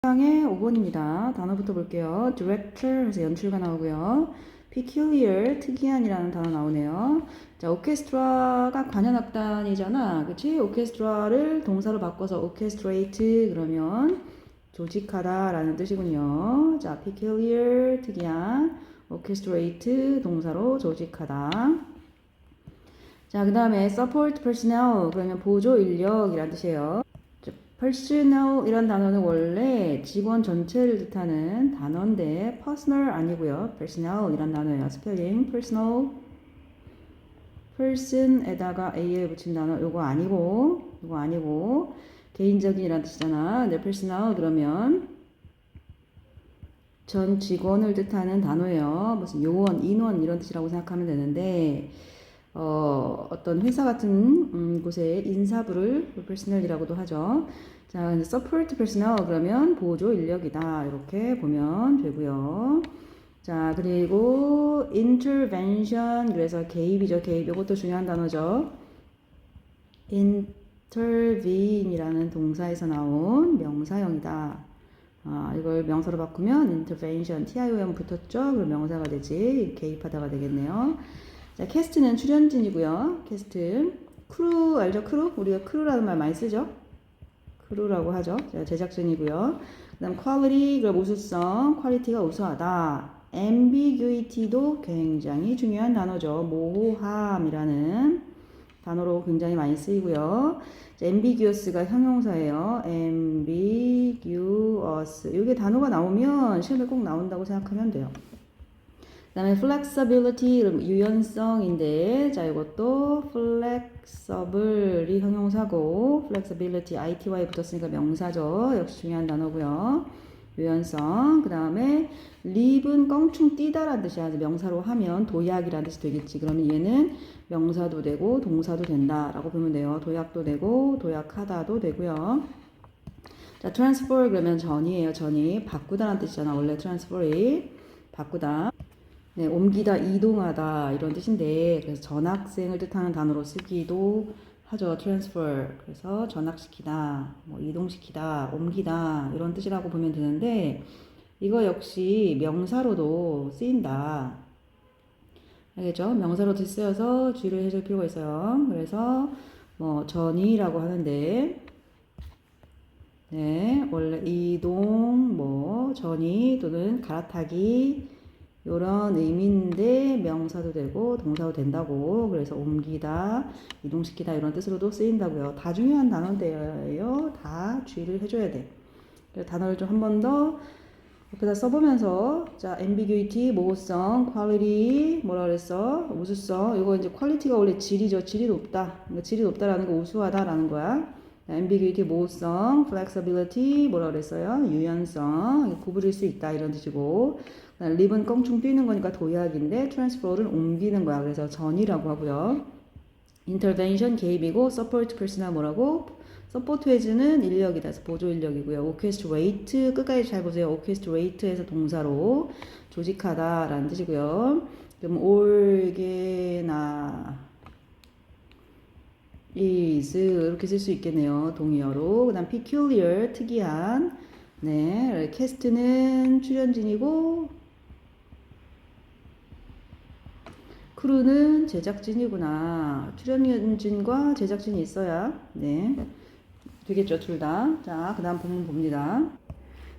상의 5번입니다. 단어부터 볼게요. director 해서 연출가 나오고요. peculiar, 특이한이라는 단어 나오네요. 자, 오케스트라가 관현악단이잖아. 그치? 오케스트라를 동사로 바꿔서 orchestrate 그러면 조직하다 라는 뜻이군요. 자, peculiar, 특이한, orchestrate 동사로 조직하다. 자, 그 다음에 support personnel 그러면 보조 인력이란 뜻이에요. personnel 이란 단어는 원래 직원 전체를 뜻하는 단어인데 personal 아니고요. personnel 이란 단어예요. 스펠링 personal person에다가 a를 붙인 단어 요거 아니고 개인적인이란 뜻이잖아. 근데 personnel 그러면 전 직원을 뜻하는 단어예요. 무슨 요원, 인원 이런 뜻이라고 생각하면 되는데 어떤 회사 같은 곳에 인사부를 personnel이라고도 하죠. 자, support personnel 그러면 보조 인력이다 이렇게 보면 되고요. 자, 그리고 intervention 그래서 개입이죠. 개입 이것도 중요한 단어죠. intervene이라는 동사에서 나온 명사형이다. 이걸 명사로 바꾸면 intervention, tion 붙었죠? 그럼 명사가 되지. 개입하다가 되겠네요. 자, 캐스트는 출연진이고요. 캐스트. 크루 알죠? 크루? 우리가 크루라는 말 많이 쓰죠? 크루라고 하죠. 자, 제작진이고요. 그 다음 quality, 그럼 우수성, 퀄리티가 우수하다. ambiguity도 굉장히 중요한 단어죠. 모호함이라는 단어로 굉장히 많이 쓰이고요. 자, ambiguous가 형용사예요. ambiguous. 이게 단어가 나오면 시험에 꼭 나온다고 생각하면 돼요. 그 다음에 flexibility, 유연성인데, 자, 이것도 flexible이 형용사고, flexibility, ity 붙었으니까 명사죠. 역시 중요한 단어고요. 유연성. 그 다음에 live는 껑충 뛰다라는 뜻이야. 명사로 하면 도약이라는 뜻이 되겠지. 그러면 얘는 명사도 되고 동사도 된다라고 보면 돼요. 도약도 되고 도약하다도 되고요. 자, transfer 그러면 전이에요. 전이. 바꾸다라는 뜻이잖아. 원래 transfer이 바꾸다. 네, 옮기다, 이동하다 이런 뜻인데 그래서 전학생을 뜻하는 단어로 쓰기도 하죠. transfer. 그래서 전학시키다, 뭐 이동시키다, 옮기다 이런 뜻이라고 보면 되는데 이거 역시 명사로도 쓰인다. 알겠죠? 명사로도 쓰여서 주의를 해줄 필요가 있어요. 그래서 뭐 전이라고 하는데 네, 원래 이동, 뭐 전이 또는 갈아타기 이런 의미인데 명사도 되고 동사도 된다고. 그래서 옮기다, 이동시키다 이런 뜻으로도 쓰인다고요. 다 중요한 단어인데요. 다 주의를 해줘야 돼. 그래서 단어를 좀 한 번 더 옆에다 써보면서 자, ambiguity, 모호성, quality 뭐라 그랬어? 우수성. 이거 이제 quality가 원래 질이죠. 질이 높다. 그러니까 질이 높다라는 거 우수하다라는 거야. ambiguity, 모호성, flexibility 뭐라 그랬어요? 유연성, 구부릴 수 있다 이런 뜻이고. live는 껑충 뛰는 거니까 도약인데 transfer는 옮기는 거야. 그래서 전이라고 하고요. intervention 개입이고 support personnel 뭐라고? support as는 인력이다. 그래서 보조 인력이고요. orchestrate 끝까지 잘 보세요. orchestrate에서 동사로 조직하다라는 뜻이고요. 그럼 organize 이렇게 쓸 수 있겠네요. 동의어로. 그다음 peculiar 특이한. 네, 캐스트는 출연진이고 크루는 제작진이구나. 출연진과 제작진이 있어야 네 되겠죠, 둘 다. 자, 그 다음 본문 봅니다.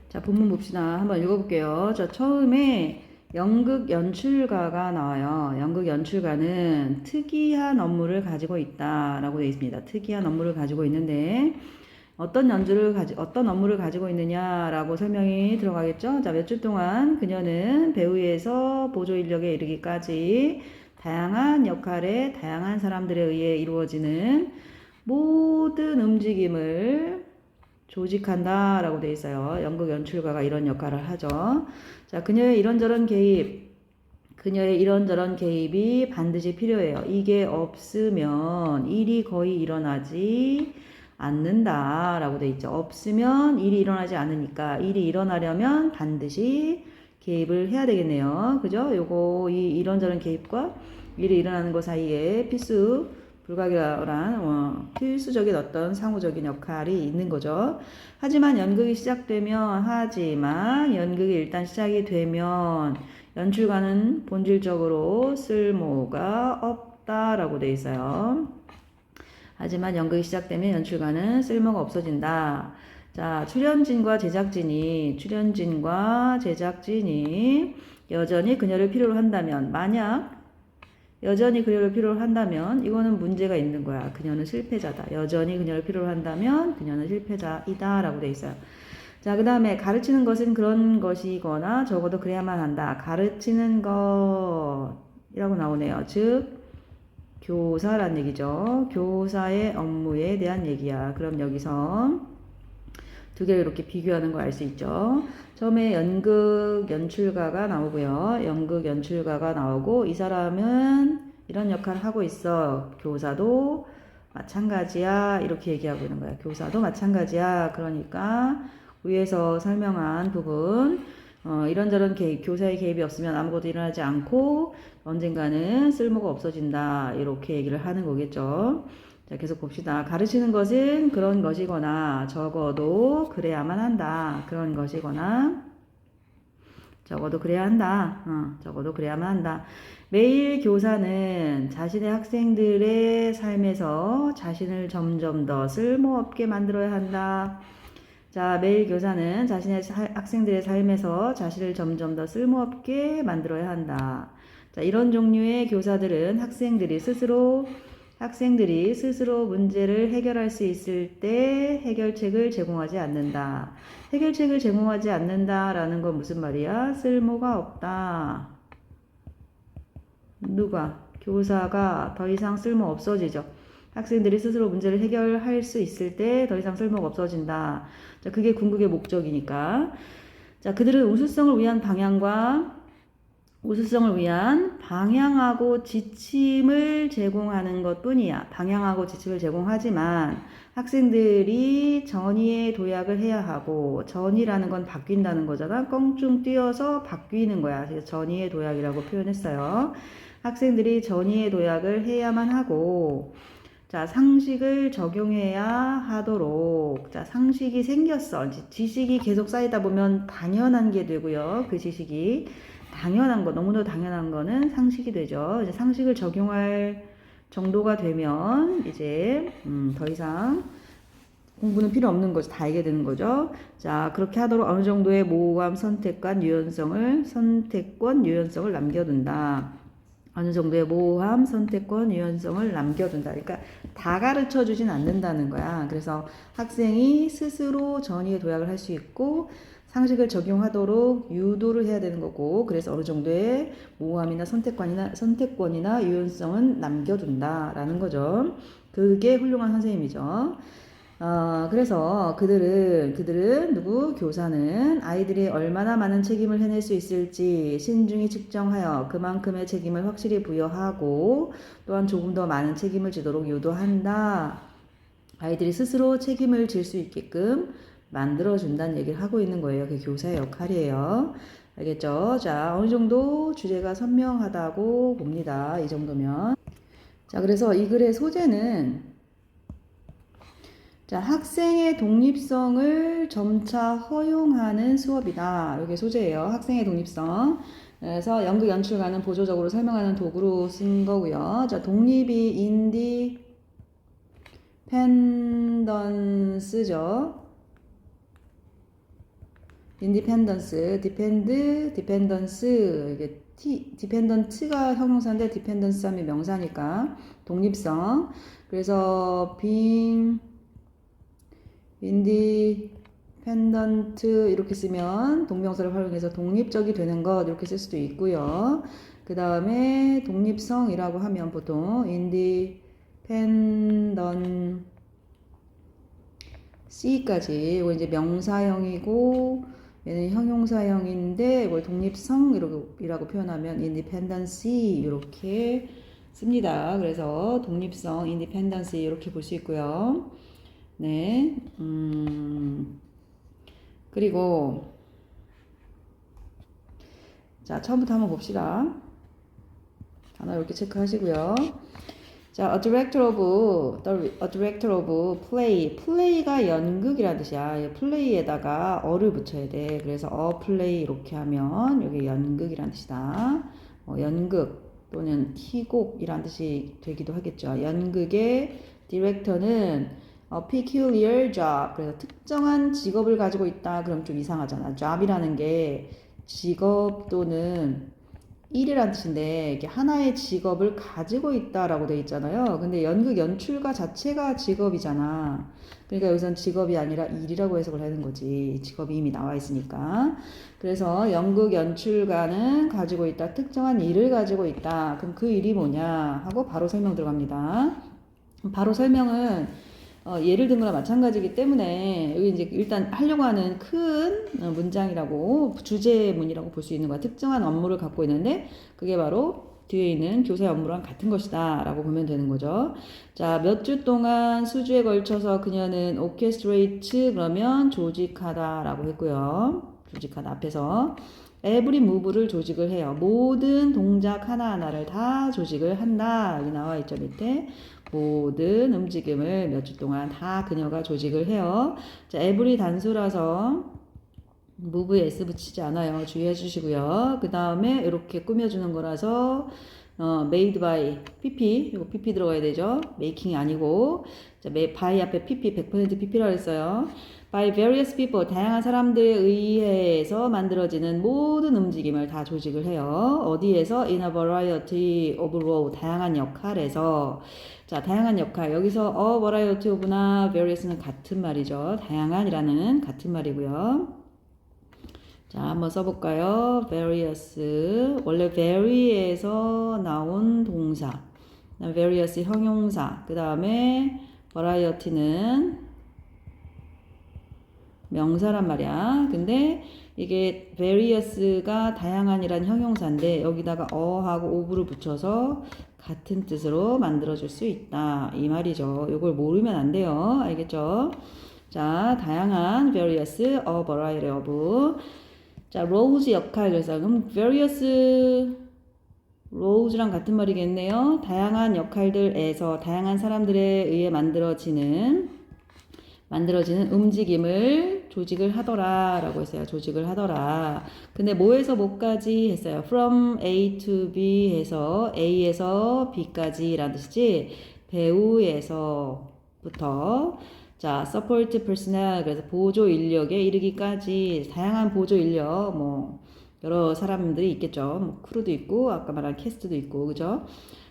자, 본문 봅시다. 한번 읽어볼게요. 자, 처음에 연극 연출가가 나와요. 연극 연출가는 특이한 업무를 가지고 있다라고 되어 있습니다. 특이한 업무를 가지고 있는데 어떤 업무를 가지고 있느냐라고 설명이 들어가겠죠. 자, 몇 주 동안 그녀는 배우에서 보조 인력에 이르기까지 다양한 역할에 다양한 사람들에 의해 이루어지는 모든 움직임을 조직한다라고 되어 있어요. 연극 연출가가 이런 역할을 하죠. 자, 그녀의 이런저런 개입이 반드시 필요해요. 이게 없으면 일이 거의 일어나지 않는다라고 돼 있죠. 없으면 일이 일어나지 않으니까 일이 일어나려면 반드시 개입을 해야 되겠네요. 그죠? 요거 이런저런 개입과 일이 일어나는 것 사이에 필수 불가결한 필수적인 어떤 상호적인 역할이 있는 거죠. 하지만 연극이 일단 시작이 되면 연출가는 본질적으로 쓸모가 없다라고 돼 있어요. 하지만 연극이 시작되면 연출가는 쓸모가 없어진다. 자, 출연진과 제작진이 여전히 그녀를 필요로 한다면, 만약 여전히 그녀를 필요로 한다면 이거는 문제가 있는 거야. 그녀는 실패자다. 여전히 그녀를 필요로 한다면 그녀는 실패자이다 라고 돼 있어요. 자, 그 다음에 가르치는 것은 그런 것이거나 적어도 그래야만 한다. 가르치는 것이라고 나오네요. 즉 교사란 얘기죠. 교사의 업무에 대한 얘기야. 그럼 여기서 두 개를 이렇게 비교하는 거 알 수 있죠. 처음에 연극 연출가가 나오고요. 연극 연출가가 나오고 이 사람은 이런 역할을 하고 있어. 교사도 마찬가지야. 이렇게 얘기하고 있는 거야. 교사도 마찬가지야. 그러니까 위에서 설명한 부분 이런저런 교사의 개입이 없으면 아무것도 일어나지 않고 언젠가는 쓸모가 없어진다. 이렇게 얘기를 하는 거겠죠. 자, 계속 봅시다. 가르치는 것은 그런 것이거나 적어도 그래야만 한다. 그런 것이거나 적어도 그래야 한다. 적어도 그래야만 한다. 매일 교사는 자신의 학생들의 삶에서 자신을 점점 더 쓸모없게 만들어야 한다. 자, 매일 교사는 자신의 학생들의 삶에서 자신을 점점 더 쓸모없게 만들어야 한다. 자, 이런 종류의 교사들은 학생들이 스스로 문제를 해결할 수 있을 때 해결책을 제공하지 않는다. 해결책을 제공하지 않는다라는 건 무슨 말이야? 쓸모가 없다. 누가? 교사가 더 이상 쓸모 없어지죠. 학생들이 스스로 문제를 해결할 수 있을 때 더 이상 쓸모가 없어진다. 자, 그게 궁극의 목적이니까. 자, 그들은 우수성을 위한 방향하고 지침을 제공하는 것 뿐이야. 방향하고 지침을 제공하지만 학생들이 전의에 도약을 해야 하고, 전의라는 건 바뀐다는 거잖아. 껑충 뛰어서 바뀌는 거야. 그래서 전의의 도약이라고 표현했어요. 학생들이 전의의 도약을 해야만 하고, 자, 상식을 적용해야 하도록. 자, 상식이 생겼어. 지식이 계속 쌓이다 보면 당연한 게 되고요. 그 지식이 당연한 거, 너무나 당연한 거는 상식이 되죠. 이제 상식을 적용할 정도가 되면 이제 더 이상 공부는 필요 없는 거죠. 다 알게 되는 거죠. 자, 그렇게 하도록 어느 정도의 모호함, 선택권, 유연성을 남겨둔다. 어느 정도의 모호함, 선택권, 유연성을 남겨둔다. 그러니까 다 가르쳐 주진 않는다는 거야. 그래서 학생이 스스로 전의에 도약을 할 수 있고 상식을 적용하도록 유도를 해야 되는 거고, 그래서 어느 정도의 모호함이나 선택권이나 유연성은 남겨둔다라는 거죠. 그게 훌륭한 선생님이죠. 그래서 그들은 교사는 아이들이 얼마나 많은 책임을 해낼 수 있을지 신중히 측정하여 그만큼의 책임을 확실히 부여하고 또한 조금 더 많은 책임을 지도록 유도한다. 아이들이 스스로 책임을 질 수 있게끔 만들어준다는 얘기를 하고 있는 거예요. 그게 교사의 역할이에요. 알겠죠? 자, 어느 정도 주제가 선명하다고 봅니다. 이 정도면. 자, 그래서 이 글의 소재는 자, 학생의 독립성을 점차 허용하는 수업이다. 이게 소재예요. 학생의 독립성. 그래서 연극 연출가는 보조적으로 설명하는 도구로 쓴 거고요. 자, 독립이 인디펜던스죠. 디펜던스. 이게 디펜던트가 형용사인데 디펜던스 하면 명사니까 독립성. 그래서 being 인디펜던트 이렇게 쓰면 동명사를 활용해서 독립적이 되는 것 이렇게 쓸 수도 있고요. 그 다음에 독립성이라고 하면 보통 인디펜던시까지 이거 이제 명사형이고 얘는 형용사형인데 이걸 독립성이라고 표현하면 인디펜던시 이렇게 씁니다. 그래서 독립성, 인디펜던시 이렇게 볼 수 있고요. 네, 그리고 자, 처음부터 한번 봅시다. 단어 이렇게 체크하시고요. 자, a director of play. play가 연극이라는 뜻이야. play에다가 어를 붙여야 돼. 그래서 a play 이렇게 하면 여기 연극이라는 뜻이다. 연극 또는 희곡이라는 뜻이 되기도 하겠죠. 연극의 디렉터는 peculiar job. 그래서 특정한 직업을 가지고 있다. 그럼 좀 이상하잖아. job이라는 게 직업 또는 일이란 뜻인데 이게 하나의 직업을 가지고 있다라고 돼 있잖아요. 근데 연극 연출가 자체가 직업이잖아. 그러니까 여기선 직업이 아니라 일이라고 해석을 하는 거지. 직업이 이미 나와 있으니까. 그래서 연극 연출가는 가지고 있다. 특정한 일을 가지고 있다. 그럼 그 일이 뭐냐 하고 바로 설명 들어갑니다. 바로 설명은 예를 든 거나 마찬가지이기 때문에 여기 이제 일단 하려고 하는 큰 문장이라고 주제문이라고 볼 수 있는 거야. 특정한 업무를 갖고 있는데 그게 바로 뒤에 있는 교사의 업무랑 같은 것이다 라고 보면 되는 거죠. 자, 몇 주 동안 수주에 걸쳐서 그녀는 orchestrate 그러면 조직하다 라고 했고요. 조직하다 앞에서 every move를 조직을 해요. 모든 동작 하나하나를 다 조직을 한다. 여기 나와 있죠 밑에. 모든 움직임을 몇 주 동안 다 그녀가 조직을 해요. 자, every 단수라서 move에 s 붙이지 않아요. 주의해 주시고요. 그 다음에 이렇게 꾸며주는 거라서 made by pp 이거 pp 들어가야 되죠. making이 아니고 자, by 앞에 pp 100% pp라고 했어요. by various people 다양한 사람들에 의해서 만들어지는 모든 움직임을 다 조직을 해요. 어디에서 in a variety of role 다양한 역할에서 자, 다양한 역할. 여기서 a variety of나 various는 같은 말이죠. 다양한이라는 같은 말이고요. 자, 한번 써볼까요? various. 원래 vary에서 나온 동사. various 형용사. 그 다음에 variety는 명사란 말이야. 근데 이게 various가 다양한이란 형용사인데 여기다가 어하고 of를 붙여서 같은 뜻으로 만들어줄 수 있다. 이 말이죠. 이걸 모르면 안 돼요. 알겠죠? 자, 다양한 various, a variety of. 자, roles 역할. 그래서 그럼 various roles랑 같은 말이겠네요. 다양한 역할들에서 다양한 사람들에 의해 만들어지는 움직임을 조직을 하더라 라고 했어요. 조직을 하더라. 근데 뭐에서 뭐까지 했어요. from A to B 해서 A에서 B까지 라는 뜻이지. 배우에서부터 자, support personnel 그래서 보조 인력에 이르기까지 다양한 보조 인력 뭐 여러 사람들이 있겠죠. 뭐 크루도 있고 아까 말한 캐스트도 있고 그죠?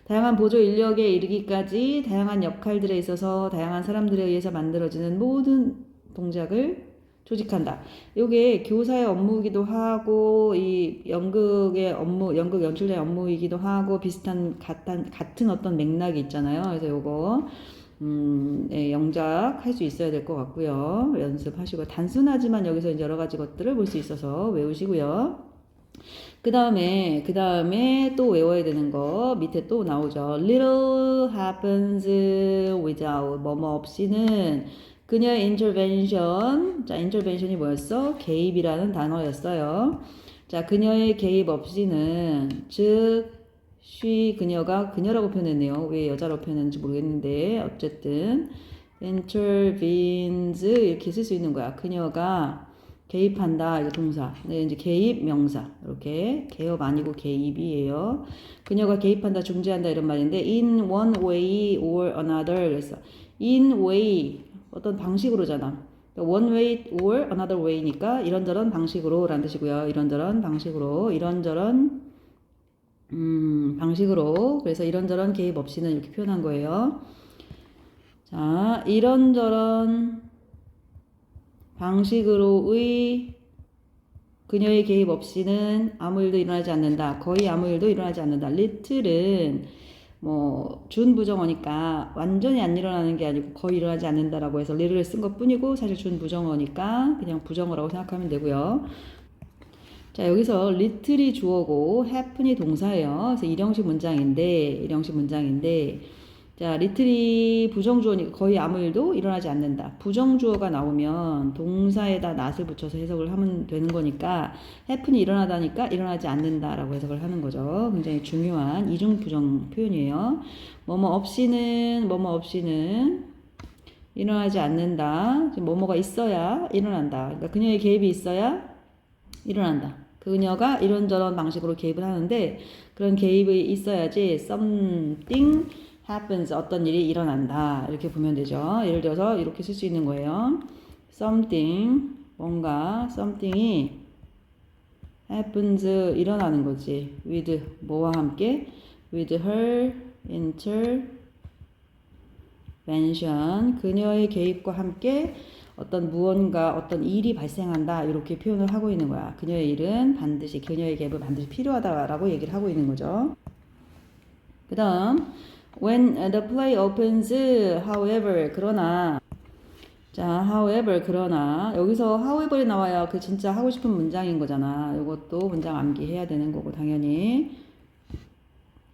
다양한 보조 인력에 이르기까지 다양한 역할들에 있어서 다양한 사람들에 의해서 만들어지는 모든 동작을 조직한다. 이게 교사의 업무이기도 하고 이 연극의 업무, 연극 연출자의 업무이기도 하고 비슷한 같은 어떤 맥락이 있잖아요. 그래서 요거 네, 영작 할 수 있어야 될 것 같고요. 연습하시고 단순하지만 여기서 이제 여러 가지 것들을 볼 수 있어서 외우시고요. 그 다음에 또 외워야 되는 거 밑에 또 나오죠. Little happens without 뭐뭐 없이는 그녀의 intervention 자 intervention이 뭐였어? 개입이라는 단어였어요. 자 그녀의 개입 없이는 즉 she 그녀가 그녀라고 표현했네요. 왜 여자라고 표현했는지 모르겠는데 어쨌든 intervenes 이렇게 쓸 수 있는 거야. 그녀가 개입한다 이거 동사. 네, 이제 개입 명사. 이렇게 개업 아니고 개입이에요. 그녀가 개입한다, 중재한다 이런 말인데 in one way or another 그래서 in way 어떤 방식으로잖아. one way or another way니까 이런저런 방식으로라는 뜻이고요. 이런저런 방식으로 이런저런 방식으로 그래서 이런저런 개입 없이는 이렇게 표현한 거예요. 자, 이런저런 방식으로의 그녀의 개입 없이는 아무 일도 일어나지 않는다. 거의 아무 일도 일어나지 않는다. little은 뭐 준부정어니까 완전히 안 일어나는 게 아니고 거의 일어나지 않는다라고 해서 little을 쓴 것 뿐이고 사실 준부정어니까 그냥 부정어라고 생각하면 되고요. 자 여기서 little이 주어고 happen이 동사예요. 그래서 일형식 문장인데 자, little이 부정주어니까 거의 아무 일도 일어나지 않는다. 부정주어가 나오면 동사에다 not을 붙여서 해석을 하면 되는 거니까 happen이 일어나다니까 일어나지 않는다라고 해석을 하는 거죠. 굉장히 중요한 이중 부정 표현이에요. 뭐뭐 없이는 일어나지 않는다. 지금 뭐뭐가 있어야 일어난다. 그러니까 그녀의 개입이 있어야 일어난다. 그녀가 이런저런 방식으로 개입을 하는데 그런 개입이 있어야지 something happens, 어떤 일이 일어난다. 이렇게 보면 되죠. 예를 들어서 이렇게 쓸 수 있는 거예요. something, 뭔가 something이 happens, 일어나는 거지. with, 뭐와 함께? with her intervention, 그녀의 개입과 함께 어떤 무언가, 어떤 일이 발생한다. 이렇게 표현을 하고 있는 거야. 그녀의 개입은 반드시 필요하다라고 얘기를 하고 있는 거죠. 그 다음, when the play opens, however, 그러나, 자, however, 그러나, 여기서 however이 나와야 그 진짜 하고 싶은 문장인 거잖아. 이것도 문장 암기해야 되는 거고, 당연히.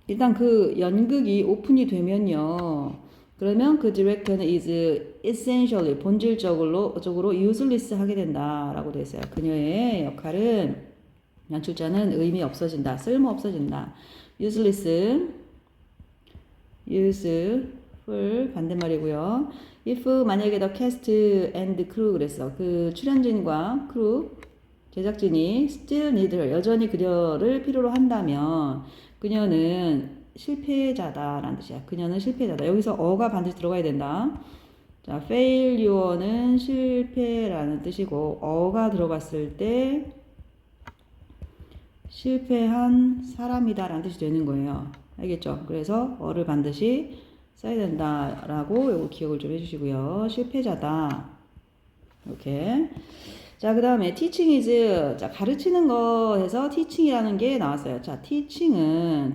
일단 그 연극이 오픈이 되면요. 그러면 그 디렉터는 is essentially, 본질적으로 useless 하게 된다라고 돼 있어요. 그녀의 역할은, 연출자는 의미 없어진다, 쓸모 없어진다. useless, useful 반대말이고요. if 만약에 the cast and crew 그랬어. 그 출연진과 크루, 제작진이 still need her, 여전히 그녀를 필요로 한다면 그녀는 실패자다라는 뜻이야. 그녀는 실패자다. 여기서 어가 반드시 들어가야 된다. 자, failure는 실패라는 뜻이고 어가 들어갔을 때 실패한 사람이다라는 뜻이 되는 거예요. 알겠죠? 그래서 어를 반드시 써야 된다라고 요거 기억을 좀 해주시고요. 실패자다. 이렇게. 자, 그 다음에 teaching is, 자, 가르치는 거에서 teaching이라는 게 나왔어요. 자, teaching은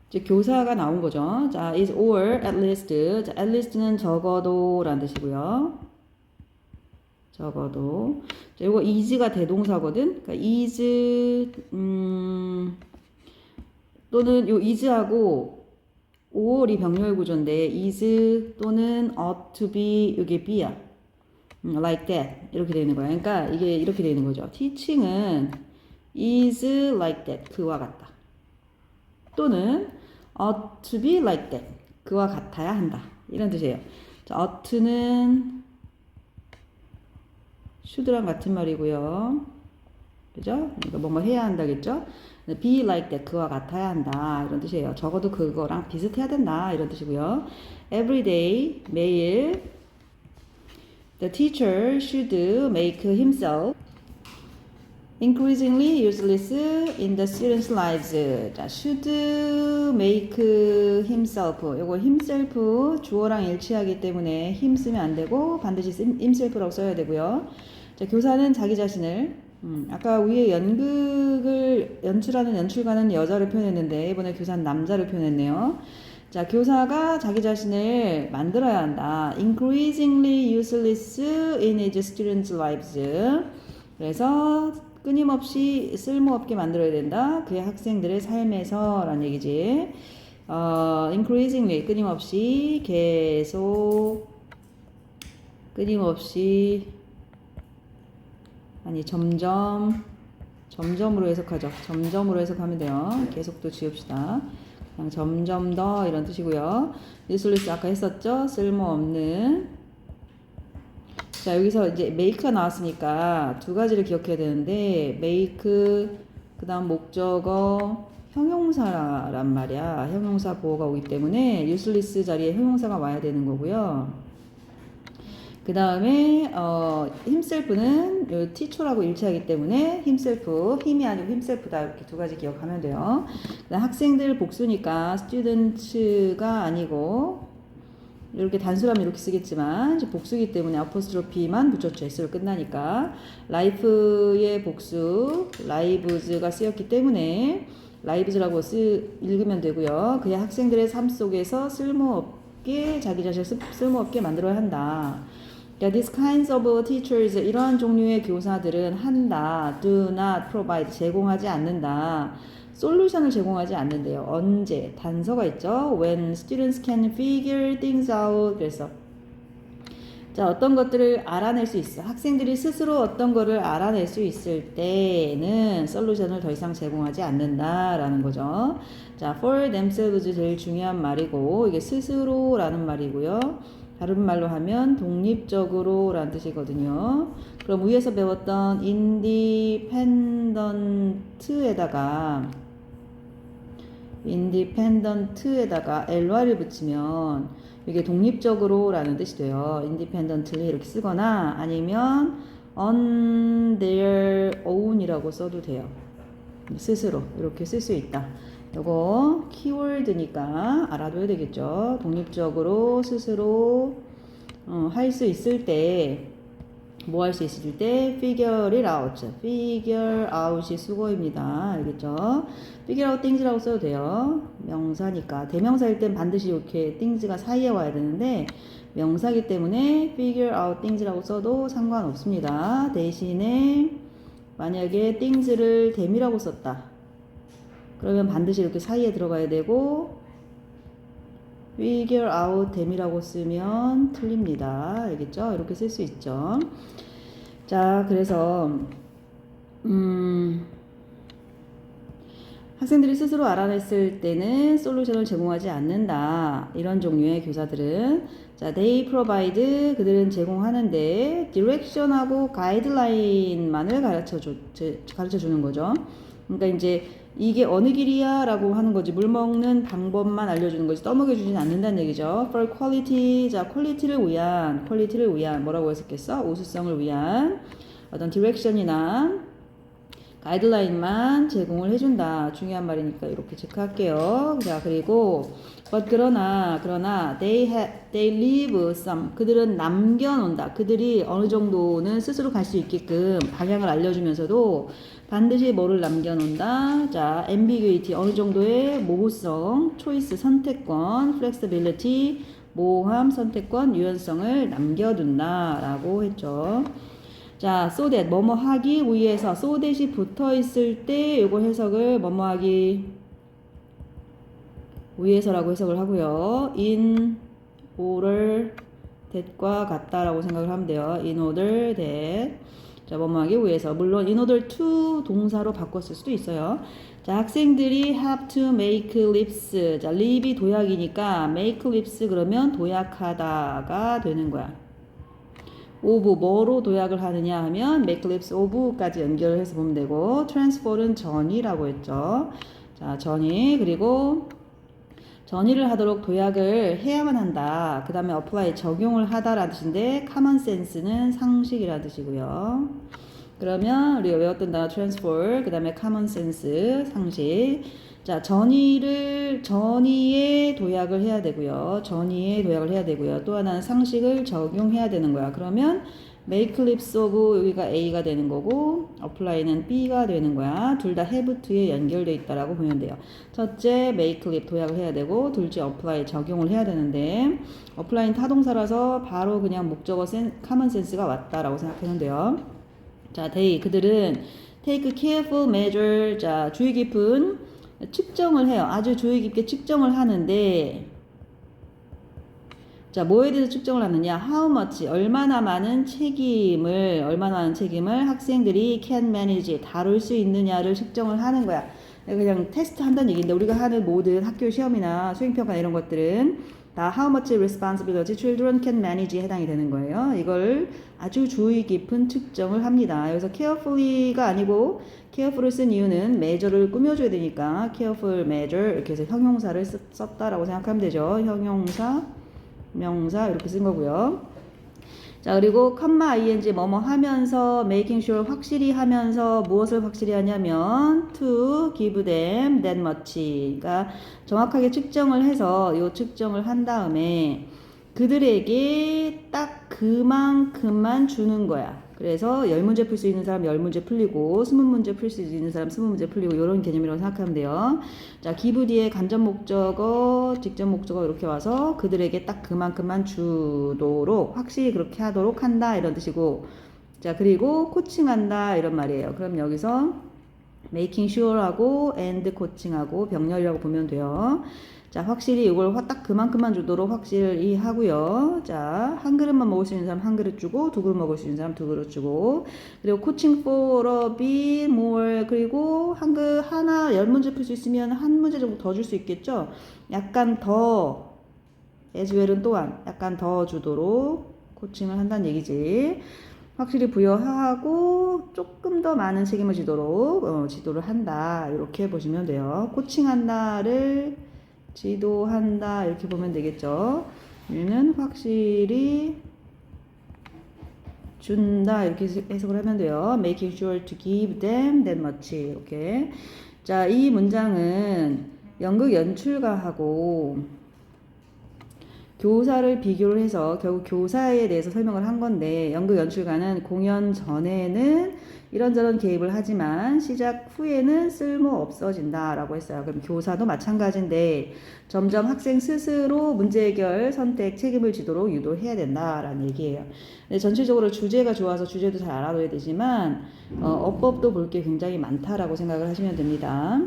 이제 교사가 나온 거죠. 자, is or at least. 자, at least는 적어도 라는 뜻이고요. 적어도. 자, 이거 is가 대동사거든. 그러니까 is, 또는 요 is하고 or이 병렬 구조인데 is 또는 ought to be, 이게 be야. like that 이렇게 되는 거야. 그러니까 이게 이렇게 되는 거죠. teaching은 is like that, 그와 같다. 또는 ought to be like that, 그와 같아야 한다. 이런 뜻이에요. 자, ought는 should랑 같은 말이고요. 그죠? 그러니까 뭔가 해야 한다겠죠? be like that, 그와 같아야 한다. 이런 뜻이에요. 적어도 그거랑 비슷해야 된다. 이런 뜻이고요. every day, 매일 the teacher should make himself increasingly useless in the students' lives. 자, should make himself. 요거 himself 주어랑 일치하기 때문에 him 쓰면 안 되고 반드시 himself라고 써야 되고요. 자, 교사는 자기 자신을 아까 위에 연극을 연출하는 연출가는 여자를 표현했는데 이번에 교사는 남자를 표현했네요. 자, 교사가 자기 자신을 만들어야 한다. increasingly useless in his students' lives. 그래서 끊임없이 쓸모없게 만들어야 된다. 그의 학생들의 삶에서 라는 얘기지. increasingly 끊임없이 계속 끊임없이 아니 점점으로 해석하죠. 점점으로 해석하면 돼요. 계속도 지읍시다. 그냥 점점 더 이런 뜻이고요. useless 아까 했었죠. 쓸모없는. 자, 여기서 이제 make가 나왔으니까 두 가지를 기억해야 되는데 make 그 다음 목적어 형용사란 말이야. 형용사 보호가 오기 때문에 useless 자리에 형용사가 와야 되는 거고요. 그 다음에 himself는 teacher라고 일치하기 때문에 himself, 힘이 아니고 himself다. 이렇게 두 가지 기억하면 돼요. 그다음 학생들 복수니까 students가 아니고 이렇게 단수라면 이렇게 쓰겠지만 이제 복수이기 때문에 apostroph만 붙였죠. s로 끝나니까 life의 복수 lives가 쓰였기 때문에 lives라고 읽으면 되고요. 그냥 학생들의 삶 속에서 쓸모없게 자기 자신을 쓸모없게 만들어야 한다. These kinds of teachers, 이러한 종류의 교사들은 한다, do not provide, 제공하지 않는다. 솔루션을 제공하지 않는데요. 언제? 단서가 있죠. When students can figure things out. 그래서 자, 어떤 것들을 알아낼 수 있어. 학생들이 스스로 어떤 거를 알아낼 수 있을 때는 솔루션을 더 이상 제공하지 않는다라는 거죠. 자, for themselves 제일 중요한 말이고 이게 스스로라는 말이고요. 다른 말로 하면 독립적으로라는 뜻이거든요. 그럼 위에서 배웠던 independent에다가 ly를 붙이면 이게 독립적으로라는 뜻이 돼요. independently 이렇게 쓰거나 아니면 on their own이라고 써도 돼요. 스스로 이렇게 쓸 수 있다. 요거 키워드니까 알아둬야 되겠죠. 독립적으로 스스로 할 수 있을 때 뭐 할 수 있을 때 figure it out. figure out이 수거입니다. 알겠죠? figure out things라고 써도 돼요. 명사니까. 대명사일 땐 반드시 이렇게 things가 사이에 와야 되는데 명사기 때문에 figure out things라고 써도 상관없습니다. 대신에 만약에 things를 them이라고 썼다. 그러면 반드시 이렇게 사이에 들어가야 되고 figure out them이라고 쓰면 틀립니다. 알겠죠? 이렇게 쓸 수 있죠. 자, 그래서 학생들이 스스로 알아냈을 때는 솔루션을 제공하지 않는다. 이런 종류의 교사들은 자, they provide 그들은 제공하는데 direction하고 guideline만을 가르쳐 주는 거죠. 그러니까 이제 이게 어느 길이야 라고 하는 거지 물 먹는 방법만 알려주는 거지 떠먹여 주진 않는다는 얘기죠. for quality 자 퀄리티를 위한 뭐라고 했었겠어? 우수성을 위한 어떤 디렉션이나 가이드라인만 제공을 해준다. 중요한 말이니까 이렇게 체크할게요. 자 그리고 but 그러나 they leave some 그들은 남겨놓는다. 그들이 어느 정도는 스스로 갈 수 있게끔 방향을 알려주면서도 반드시 뭐를 남겨놓는다. 자, ambiguity 어느 정도의 모호성, choice 선택권, flexibility 모호함, 선택권, 유연성을 남겨둔다라고 했죠. 자, so that 뭐뭐 하기 위해서 so that이 붙어 있을 때 요거 해석을 뭐뭐 하기 위해서라고 해석을 하고요. in order that과 같다라고 생각을 하면 돼요. in order that 자, 뭐뭐 하기 위해서. 물론 in order to 동사로 바꿨을 수도 있어요. 자, 학생들이 have to make lips. 자, lip이 도약이니까 make lips 그러면 도약하다가 되는 거야. of 뭐로 도약을 하느냐 하면 make lips of까지 연결을 해서 보면 되고 transfer은 전이라고 했죠. 자, 전이 그리고 전이를 하도록 도약을 해야만 한다. 그 다음에 apply 적용을 하다라는 뜻인데 common sense는 상식이라는 뜻이고요. 그러면 우리가 외웠던 단어 transfer 그 다음에 common sense 상식. 자 전이에 도약을 해야 되고요. 또 하나는 상식을 적용해야 되는 거야. 그러면 make lips of 여기가 A가 되는 거고 apply는 B가 되는 거야. 둘 다 have to에 연결되어 있다라고 보면 돼요. 첫째 make lip 도약을 해야 되고 둘째 apply 적용을 해야 되는데 apply는 타동사라서 바로 그냥 목적어 common sense가 왔다라고 생각하면 돼요. 자, they 그들은 take careful measure 자 주의 깊은 측정을 해요. 아주 주의 깊게 측정을 하는데 자, 뭐에 대해서 측정을 하느냐? How much, 얼마나 많은 책임을 학생들이 can manage, 다룰 수 있느냐를 측정을 하는 거야. 그냥 테스트 한다는 얘기인데, 우리가 하는 모든 학교 시험이나 수행평가 이런 것들은 다 how much responsibility children can manage에 해당이 되는 거예요. 이걸 아주 주의 깊은 측정을 합니다. 여기서 carefully가 아니고 careful을 쓴 이유는 measure를 꾸며줘야 되니까 careful measure 이렇게 해서 형용사를 썼다라고 생각하면 되죠. 형용사 명사 이렇게 쓴 거고요. 자 그리고 컴마 ing 뭐뭐 하면서 making sure 확실히 하면서 무엇을 확실히 하냐면 to give them that much 그러니까 정확하게 측정을 해서 이 측정을 한 다음에 그들에게 딱 그만큼만 주는 거야. 그래서 10문제 풀 수 있는 사람 10문제 풀리고 20문제 풀 수 있는 사람 20문제 풀리고 이런 개념이라고 생각하면 돼요. 자, give 뒤에 간접 목적어, 직접 목적어 이렇게 와서 그들에게 딱 그만큼만 주도록 확실히 그렇게 하도록 한다 이런 뜻이고 자, 그리고 코칭한다 이런 말이에요. 그럼 여기서 making sure하고 and coaching하고 병렬이라고 보면 돼요. 자, 확실히 이걸 딱 그만큼만 주도록 확실히 하고요. 자, 한 그릇만 먹을 수 있는 사람 한 그릇 주고, 두 그릇 먹을 수 있는 사람 두 그릇 주고, 그리고 coaching for a bit more, 그리고 하나 10문제 풀 수 있으면 한 문제 정도 더 줄 수 있겠죠? 약간 더, as well은 또한 약간 더 주도록 코칭을 한다는 얘기지. 확실히 부여하고 조금 더 많은 책임을 지도록 지도를 한다. 이렇게 보시면 돼요. 코칭한다를 지도한다 이렇게 보면 되겠죠. 얘는 확실히 준다 이렇게 해석을 하면 돼요. Making sure to give them that much 이렇게. 자, 이 문장은 연극 연출가하고 교사를 비교를 해서 결국 교사에 대해서 설명을 한 건데, 연극 연출가는 공연 전에는 이런저런 개입을 하지만 시작 후에는 쓸모 없어진다 라고 했어요. 그럼 교사도 마찬가지인데 점점 학생 스스로 문제 해결, 선택, 책임을 지도록 유도해야 된다라는 얘기예요. 근데 전체적으로 주제가 좋아서 주제도 잘 알아둬야 되지만 어법도 볼 게 굉장히 많다라고 생각을 하시면 됩니다.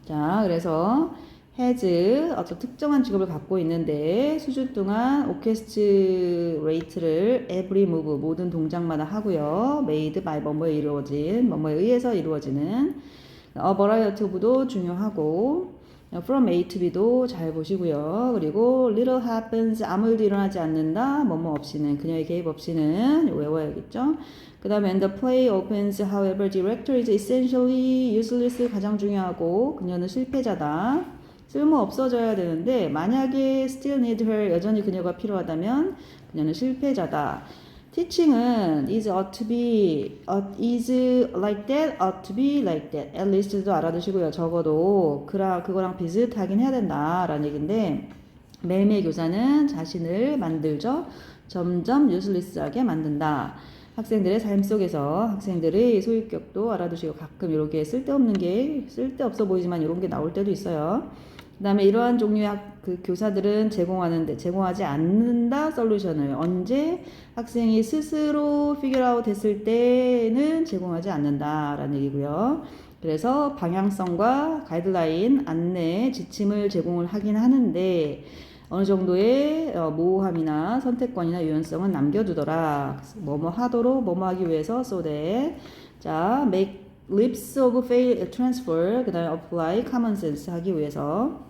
자, 그래서 has 어떤 특정한 직업을 갖고 있는데 수준 동안 오케스트 레이트를 every move 모든 동작마다 하고요. made by 뭐뭐에 이루어진 뭐뭐에 의해서 이루어지는 a variety of도 중요하고 from A to B도 잘 보시고요. 그리고 little happens 아무 일도 일어나지 않는다 뭐뭐 없이는 그녀의 개입 없이는 외워야겠죠. 그 다음에 and the play opens however director is essentially useless 가장 중요하고 그녀는 실패자다. 쓸모 없어져야 되는데 만약에 still need her 여전히 그녀가 필요하다면 그녀는 실패자다. teaching은 is ought to be is like that ought to be like that at least도 알아두시고요. 적어도 그거랑 비슷하긴 해야 된다라는 얘기인데 매일매일 교사는 자신을 만들죠. 점점 useless하게 만든다. 학생들의 삶 속에서 학생들의 소유격도 알아두시고 가끔 이렇게 쓸데없어 보이지만 이런 게 나올 때도 있어요. 그 다음에 이러한 종류의 그 교사들은 제공하지 않는다 솔루션을 언제 학생이 스스로 figure out 했을 때는 제공하지 않는다라는 얘기고요. 그래서 방향성과 가이드라인, 안내, 지침을 제공을 하긴 하는데 어느 정도의 모호함이나 선택권이나 유연성은 남겨두더라. 뭐뭐 하도록 뭐뭐 하기 위해서 so that 자 make leaps of fail transfer 그 다음에 apply common sense 하기 위해서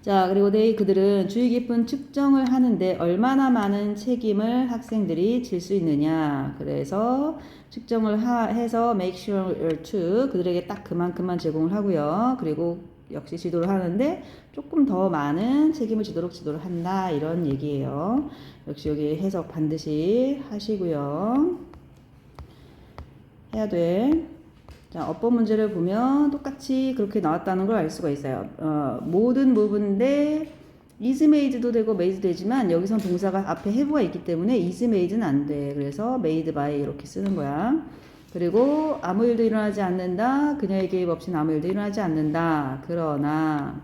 자 그리고 그들은 주의 깊은 측정을 하는데 얼마나 많은 책임을 학생들이 질 수 있느냐 그래서 측정을 해서 make sure to 그들에게 딱 그만큼만 제공을 하고요. 그리고 역시 지도를 하는데 조금 더 많은 책임을 지도를 한다 이런 얘기예요. 역시 여기 해석 반드시 하시고요. 해야 돼. 자, 어법 문제를 보면 똑같이 그렇게 나왔다는 걸 알 수가 있어요. 모든 부분인데 is made도 되고 made 되지만 여기선 동사가 앞에 have가 있기 때문에 is made는 안 돼. 그래서 made by 이렇게 쓰는 거야. 그리고 아무 일도 일어나지 않는다. 그녀의 개입 없이는 아무 일도 일어나지 않는다. 그러나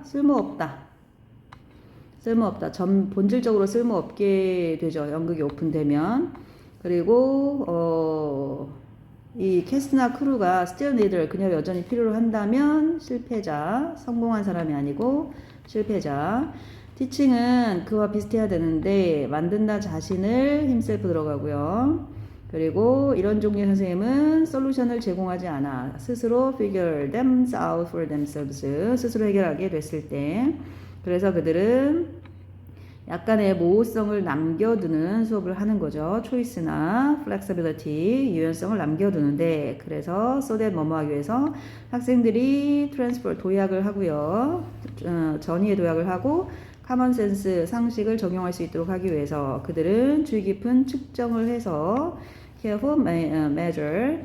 쓸모없다. 본질적으로 쓸모없게 되죠. 연극이 오픈되면. 그리고 이 캐스트나 크루가 still need 그녀가 여전히 필요로 한다면 실패자, 성공한 사람이 아니고 실패자. 티칭은 그와 비슷해야 되는데 만든다 자신을 himself 들어가고요. 그리고 이런 종류의 선생님은 솔루션을 제공하지 않아. 스스로 figure them out for themselves. 스스로 해결하게 됐을 때. 그래서 그들은 약간의 모호성을 남겨두는 수업을 하는 거죠. 초이스나 flexibility, 유연성을 남겨두는데 그래서 so that 뭐뭐 하기 위해서 학생들이 transfer, 도약을 하고요. 전이의 도약을 하고 common sense, 상식을 적용할 수 있도록 하기 위해서 그들은 주의 깊은 측정을 해서 careful measure,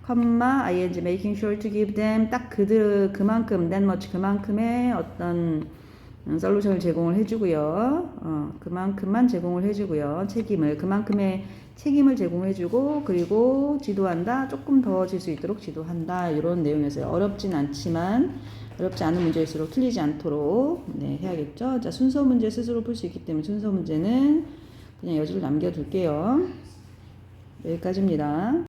ing, making sure to give them 딱 그만큼, that much, 그만큼의 어떤 솔루션을 제공을 해주고요. 그만큼만 제공을 해주고요. 그만큼의 책임을 제공해주고 그리고 지도한다. 조금 더 질 수 있도록 지도한다. 이런 내용이었어요. 어렵지 않은 문제일수록 틀리지 않도록 해야겠죠. 자, 순서 문제 스스로 풀 수 있기 때문에 순서 문제는 그냥 여지를 남겨둘게요. 여기까지입니다.